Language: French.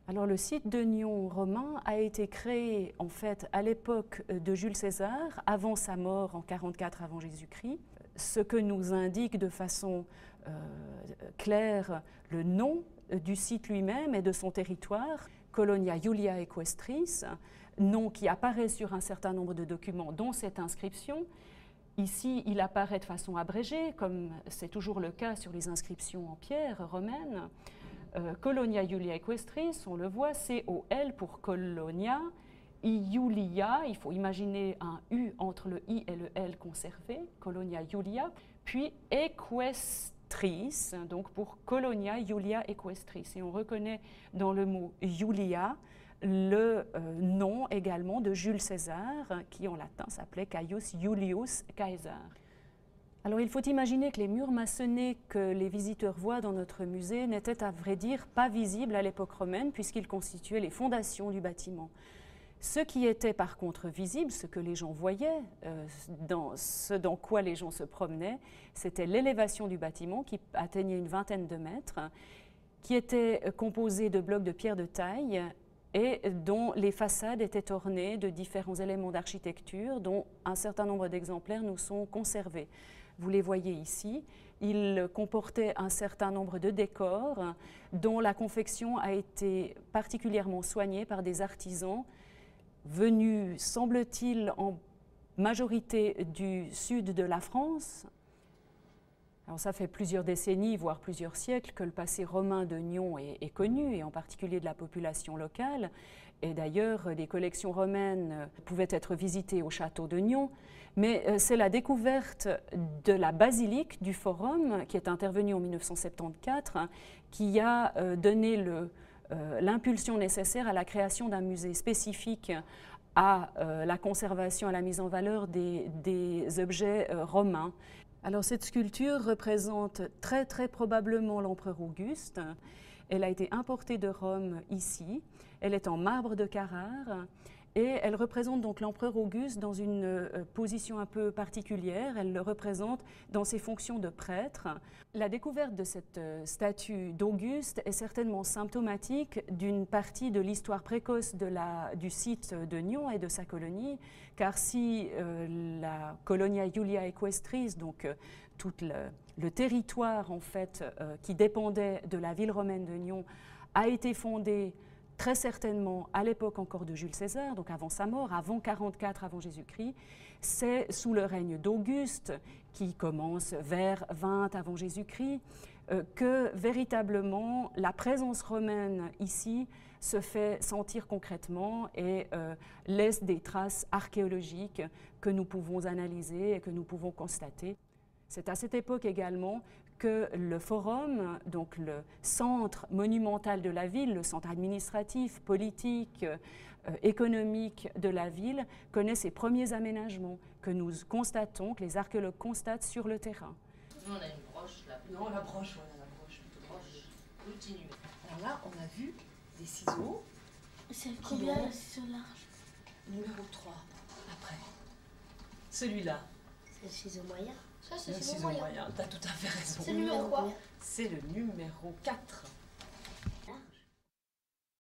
Alors le site de Nyon romain a été créé en fait à l'époque de Jules César, avant sa mort en 44 avant Jésus-Christ, ce que nous indique de façon claire le nom du site lui-même et de son territoire, Colonia Julia Equestris, nom qui apparaît sur un certain nombre de documents, dont cette inscription. Ici, il apparaît de façon abrégée, comme c'est toujours le cas sur les inscriptions en pierre romaines. Colonia Julia Equestris, on le voit, C-O-L pour Colonia, Iulia, il faut imaginer un U entre le I et le L conservé, Colonia Julia, puis Equestris, donc pour Colonia Julia Equestris. Et on reconnaît dans le mot Julia le nom également de Jules César, qui en latin s'appelait Caius Iulius Caesar. Alors il faut imaginer que les murs maçonnés que les visiteurs voient dans notre musée n'étaient à vrai dire pas visibles à l'époque romaine puisqu'ils constituaient les fondations du bâtiment. Ce qui était par contre visible, ce que les gens voyaient, ce dans quoi les gens se promenaient, c'était l'élévation du bâtiment qui atteignait une vingtaine de mètres, qui était composée de blocs de pierre de taille et dont les façades étaient ornées de différents éléments d'architecture dont un certain nombre d'exemplaires nous sont conservés. Vous les voyez ici, ils comportaient un certain nombre de décors dont la confection a été particulièrement soignée par des artisans venus, semble-t-il, en majorité du sud de la France. Alors ça fait plusieurs décennies, voire plusieurs siècles, que le passé romain de Nyon est connu, et en particulier de la population locale. Et d'ailleurs, les collections romaines pouvaient être visitées au château de Nyon. Mais c'est la découverte de la basilique du Forum, qui est intervenue en 1974, qui a donné l'impulsion nécessaire à la création d'un musée spécifique à la conservation, à la mise en valeur des objets romains. Alors cette sculpture représente très probablement l'empereur Auguste. Elle a été importée de Rome ici. Elle est en marbre de Carrare et elle représente donc l'empereur Auguste dans une position un peu particulière. Elle le représente dans ses fonctions de prêtre. La découverte de cette statue d'Auguste est certainement symptomatique d'une partie de l'histoire précoce du site de Nyon et de sa colonie, car si la Colonia Julia Equestris, donc tout le territoire en fait qui dépendait de la ville romaine de Nyon, a été fondé très certainement à l'époque encore de Jules César, donc avant sa mort, avant 44 avant Jésus-Christ, c'est sous le règne d'Auguste, qui commence vers 20 avant Jésus-Christ, que véritablement la présence romaine ici se fait sentir concrètement et laisse des traces archéologiques que nous pouvons analyser et que nous pouvons constater. C'est à cette époque également que le Forum, donc le centre monumental de la ville, le centre administratif, politique, économique de la ville, connaît ses premiers aménagements que nous constatons, que les archéologues constatent sur le terrain. Nous, on a une broche là. Non, la broche, voilà, la broche. Broche. Continue. Alors là, on a vu des ciseaux. C'est combien les ciseaux larges? Numéro 3, après. Celui-là. C'est le ciseau moyen. Le ciseau moyen, t'as tout à fait raison. C'est le numéro quoi? C'est le numéro 4.